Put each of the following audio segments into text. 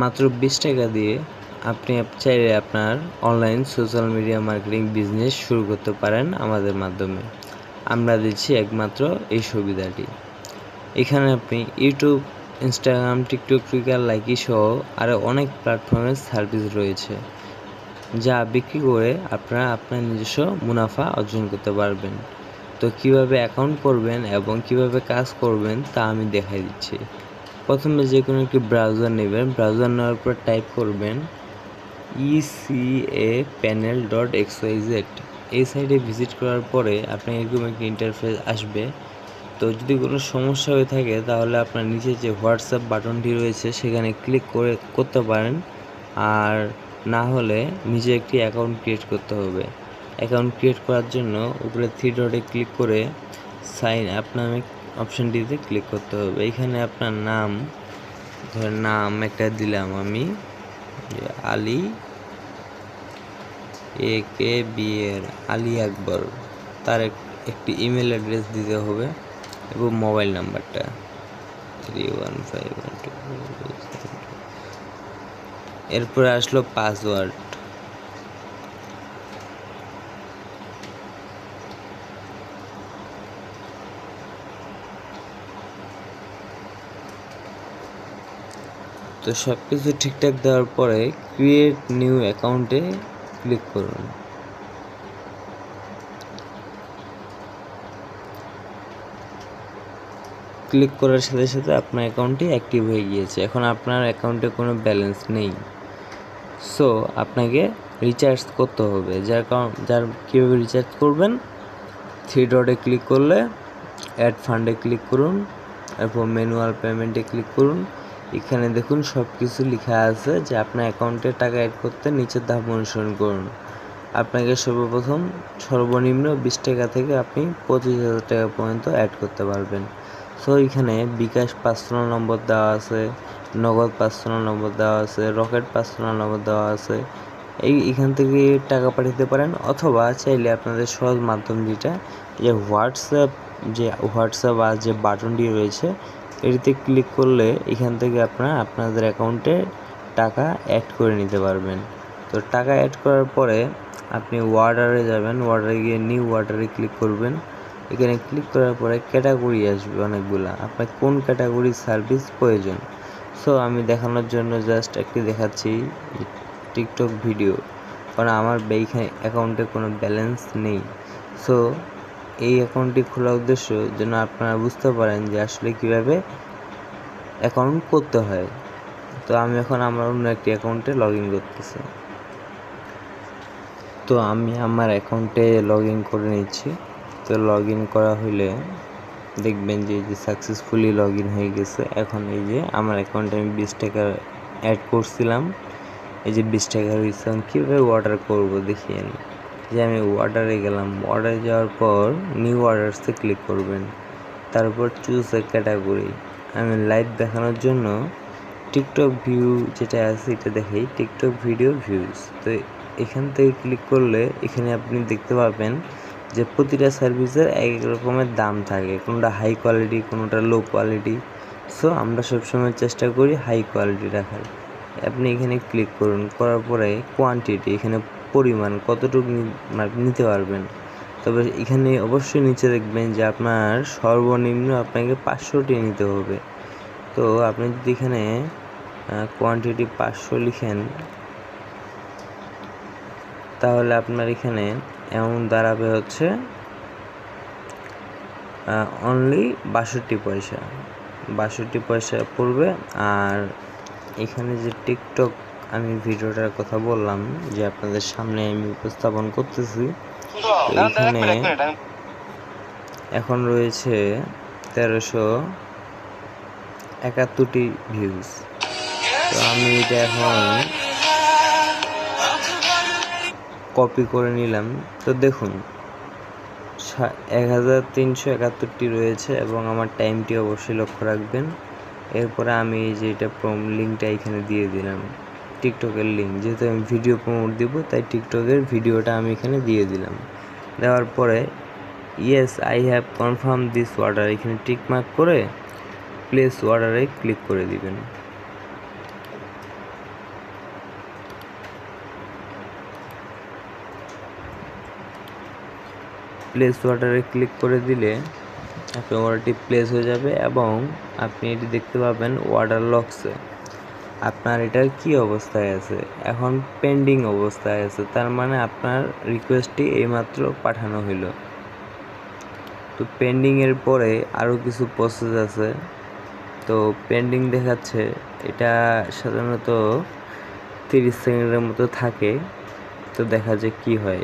মাত্র 20 টাকা দিয়ে আপনি চাইলে আপনার online social media marketing business শুরু করতে পারেন আমাদের মাধ্যমে। আমরা দিচ্ছি একমাত্র এই সুবিধাটি। এখানে আপনি YouTube, Instagram, TikTok, Twitter, Likee সহ আরও অনেক প্ল্যাটফর্মের সার্ভিস রয়েছে, যা বিক্রি করে আপনারা আপনার নিজস্ব মুনাফা অর্জন করতে পারবেন। তো কিভাবে অ্যাকাউন্ট করবেন এবং কিভাবে কাজ করবেন তা আমি দেখাই দিচ্ছি। প্রথমে যে কোনো একটি ব্রাউজার নেবেন। ব্রাউজার নেওয়ার পর টাইপ করবেন ecapanel.xyz। এই সাইটে ভিজিট করার পরে আপনার এরকম একটি ইন্টারফেস আসবে। তো যদি কোনো সমস্যা হয়ে থাকে তাহলে আপনার নিচে যে হোয়াটসঅ্যাপ বাটনটি রয়েছে সেখানে ক্লিক করতে পারেন, আর না হলে নিজে একটি অ্যাকাউন্ট ক্রিয়েট করতে হবে। অ্যাকাউন্ট ক্রিয়েট করার জন্য উপরে 3 ডটে ক্লিক করে সাইন আপ নামে অপশানটিতে ক্লিক করতে হবে। এখানে আপনার নাম একটা দিলাম আমি, আলী AKBR আলী আকবর। তার একটি ইমেল অ্যাড্রেস দিতে হবে এবং মোবাইল নাম্বারটা 315122। এরপরে আসলো পাসওয়ার্ড। তো সব কিছু ঠিকঠাক দেওয়ার পরে ক্রিয়েট নিউ অ্যাকাউন্টে ক্লিক করুন। ক্লিক করার সাথে সাথে আপনার অ্যাকাউন্টটি অ্যাক্টিভ হয়ে গিয়েছে। এখন আপনার অ্যাকাউন্টে কোনো ব্যালেন্স নেই, সো আপনাকে রিচার্জ করতে হবে। যার কীভাবে রিচার্জ করবেন, 3 ডটে ক্লিক করলে অ্যাড ফান্ডে ক্লিক করুন, এরপর ম্যানুয়াল পেমেন্টে ক্লিক করুন। এখানে দেখুন সব কিছু লেখা আছে যে আপনার অ্যাকাউন্টে টাকা অ্যাড করতে নিচের ধাপ অনুসরণ করুন। আপনাকে সর্বপ্রথম সর্বনিম্ন 20 টাকা থেকে আপনি 25,000 টাকা পর্যন্ত অ্যাড করতে পারবেন। সো এখানে বিকাশ পার্সোনাল নম্বর দেওয়া আছে, নগদ পার্সোনাল নম্বর দেওয়া আছে, রকেট পার্সোনাল নম্বর দেওয়া আছে। এখান থেকে টাকা পাঠাতে পারেন, অথবা চাইলে আপনাদের সহজ মাধ্যম যেটা, যে হোয়াটসঅ্যাপ আর যে বাটনটি রয়েছে এটিতে ক্লিক করলে এখান থেকে আপনারা আপনাদের অ্যাকাউন্টে টাকা অ্যাড করে নিতে পারবেন। তো টাকা অ্যাড করার পরে আপনি ওয়ার্ডারে যাবেন, ওয়ার্ডারে গিয়ে নিউ ওয়ার্ডারে ক্লিক করবেন। এখানে ক্লিক করার পরে ক্যাটাগরি আসবে অনেকগুলা, আপনার কোন ক্যাটাগরির সার্ভিস প্রয়োজন। সো আমি দেখানোর জন্য জাস্ট একটি দেখাচ্ছি টিকটক ভিডিও, কারণ আমার এইখানে অ্যাকাউন্টে কোনো ব্যালেন্স নেই। সো এই অ্যাকাউন্টটি খোলার উদ্দেশ্য যেন আপনারা বুঝতে পারেন যে আসলে কীভাবে অ্যাকাউন্ট করতে হয়। তো আমি এখন আমার অন্য একটি অ্যাকাউন্টে লগ ইন করতেছি। তো আমি আমার অ্যাকাউন্টে লগ ইন করে নিচ্ছি। তো লগ ইন করা হলে দেখবেন যে সাকসেসফুলি লগ ইন হয়ে গেছে। এখন এই যে আমার অ্যাকাউন্টে আমি 20 টাকা অ্যাড করছিলাম, এই যে 20 টাকা হয়েছে। কীভাবে অর্ডার করবো দেখিয়ে নিই। যে আমি অর্ডারে গেলাম, অর্ডারে যাওয়ার পর নিউ অর্ডারসে ক্লিক করবেন, তারপর চুজ এ ক্যাটাগরি। আমি লাইভ দেখানোর জন্য টিকটক ভিউ যেটা আছে এটা দেখাই, টিকটক ভিডিও ভিউজ। তো এখান থেকে ক্লিক করলে এখানে আপনি দেখতে পাবেন যে প্রতিটা সার্ভিসের এক এক রকমের দাম থাকে, কোনোটা হাই কোয়ালিটি, কোনোটা লো কোয়ালিটি। সো আমরা সবসময় চেষ্টা করি হাই কোয়ালিটি রাখার। আপনি এখানে ক্লিক করুন, করার পরে কোয়ান্টিটি, এখানে পরিমাণ কতটুকু নিতে পারবেন। তবে এখানে অবশ্যই নিচে দেখবেন যে আপনার সর্বনিম্ন আপনাকে 500টি নিতে হবে। তো আপনি যদি এখানে কোয়ান্টিটি 500 লিখেন তাহলে আপনার এখানে অ্যামাউন্ট দাঁড়াবে হচ্ছে অনলি 62 পয়সা। 62 পয়সা পড়বে। আর এখানে যে টিকটক আমি ভিডিওটার কথা বললাম যে আপনাদের সামনে আমি উপস্থাপন করতেছি, এখানে এখন রয়েছে 1371টি ভিউজ। তো আমি এটা এখন কপি করে নিলাম। তো দেখুন 1371টি রয়েছে এবং আমার টাইমটি অবশ্যই লক্ষ্য রাখবেন। এরপরে আমি যে এটা লিঙ্কটা এখানে দিয়ে দিলাম, টিকটকের লিঙ্ক, যেহেতু আমি ভিডিও প্রমোট দিব তাই টিকটকের ভিডিওটা আমি এখানে দিয়ে দিলাম। দেওয়ার পরে yes I have confirm this order, এখানে টিক মার্ক করে প্লেস অর্ডারে ক্লিক করে দিবেন। প্লেস অর্ডারে ক্লিক করে দিলে আপনার অর্ডারটি প্লেস হয়ে যাবে এবং আপনি এটি দেখতে পাবেন অর্ডার লক্সে আপনার এটার কি অবস্থায় আছে। এখন পেন্ডিং অবস্থায় আছে, তার মানে আপনার রিকোয়েস্টটি এইমাত্র পাঠানো হইল। তো পেন্ডিংয়ের পরে আরও কিছু প্রসেস আছে। তো পেন্ডিং দেখাচ্ছে, এটা সাধারণত 30 সেকেন্ডের মতো থাকে। তো দেখা যায় কি হয়।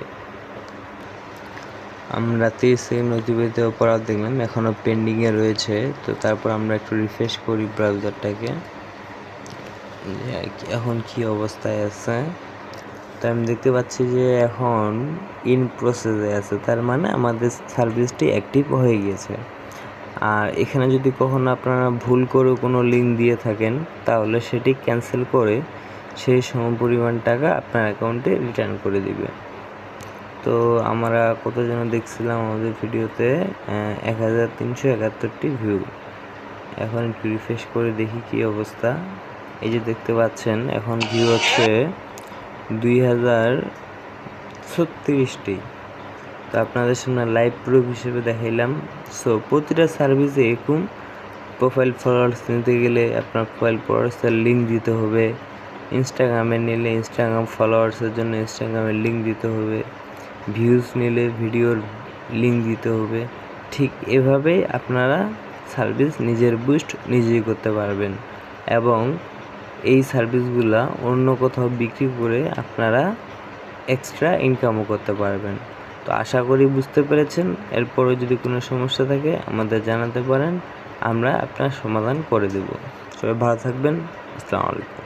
আমরা 30 সেকেন্ড অতিবাহিত পর দেখলাম এখনও পেন্ডিংয়ে রয়েছে। তো তারপর আমরা একটু রিফ্রেশ করি ব্রাউজারটাকে, এখন কি অবস্থায় আছে। তো আমি দেখতে পাচ্ছি যে এখন ইন প্রসেসে আছে, তার মানে আমাদের সার্ভিসটি অ্যাক্টিভ হয়ে গিয়েছে। আর এখানে যদি কখনো আপনারা ভুল করে কোনো লিঙ্ক দিয়ে থাকেন তাহলে সেটি ক্যান্সেল করে সেই সমপরিমাণ টাকা আপনার অ্যাকাউন্টে রিটার্ন করে দিবে। তো আমরা কতজন দেখছিলাম আমাদের ভিডিওতে 1371টি ভিউ। এখন একটু রিফ্রেশ করে দেখি কি অবস্থা। এই যে দেখতে পাচ্ছেন এখন ভিউ হচ্ছে 2036টি। তো আপনাদের সামনে লাইভ প্রুফ হিসেবে দেখাইলাম। সো প্রতিটা সার্ভিসে এরকম প্রোফাইল ফলোয়ার্স নিতে গেলে আপনার প্রোফাইল ফলোয়ার্সের লিঙ্ক দিতে হবে। ইনস্টাগ্রামে নিলে ইনস্টাগ্রাম ফলোয়ার্সের জন্য ইনস্টাগ্রামের লিঙ্ক দিতে হবে। ভিউজ নিলে ভিডিওর লিঙ্ক দিতে হবে। ঠিক এভাবেই আপনারা সার্ভিস নিজের বুস্ট নিজেই করতে পারবেন এবং এই সার্ভিসগুলা অন্য কোথাও বিক্রি করে আপনারা এক্সট্রা ইনকামও করতে পারবেন। তো আশা করি বুঝতে পেরেছেন। এরপরে যদি কোনো সমস্যা থাকে আমাদের জানাতে পারেন, আমরা আপনার সমাধান করে দেব। সবাই ভালো থাকবেন। আসসালামু আলাইকুম।